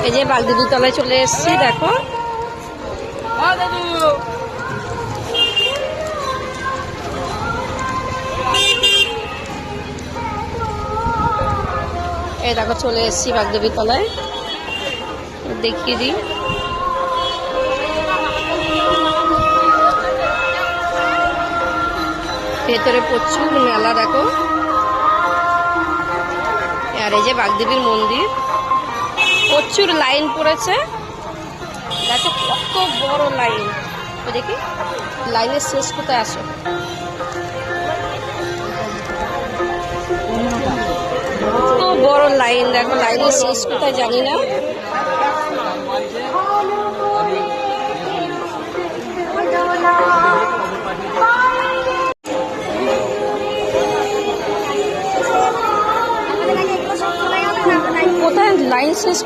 এই যে বাগদিদি তলায় চলে এসেছি, দেখো এই দেখো চলে এসেছি বাগদেবী তলায়, দেখিয়ে দিই। ভেতরে প্রচুর মেলা দেখো। আর এই যে বাগদেবীর মন্দির, প্রচুর লাইন পড়েছে দেখো, কত বড় লাইন। দেখি লাইনের শেষ কোথায় আসো। কত বড় লাইন দেখো, লাইনের শেষ কোথায় জানি না। কোথায় লাইন শেষ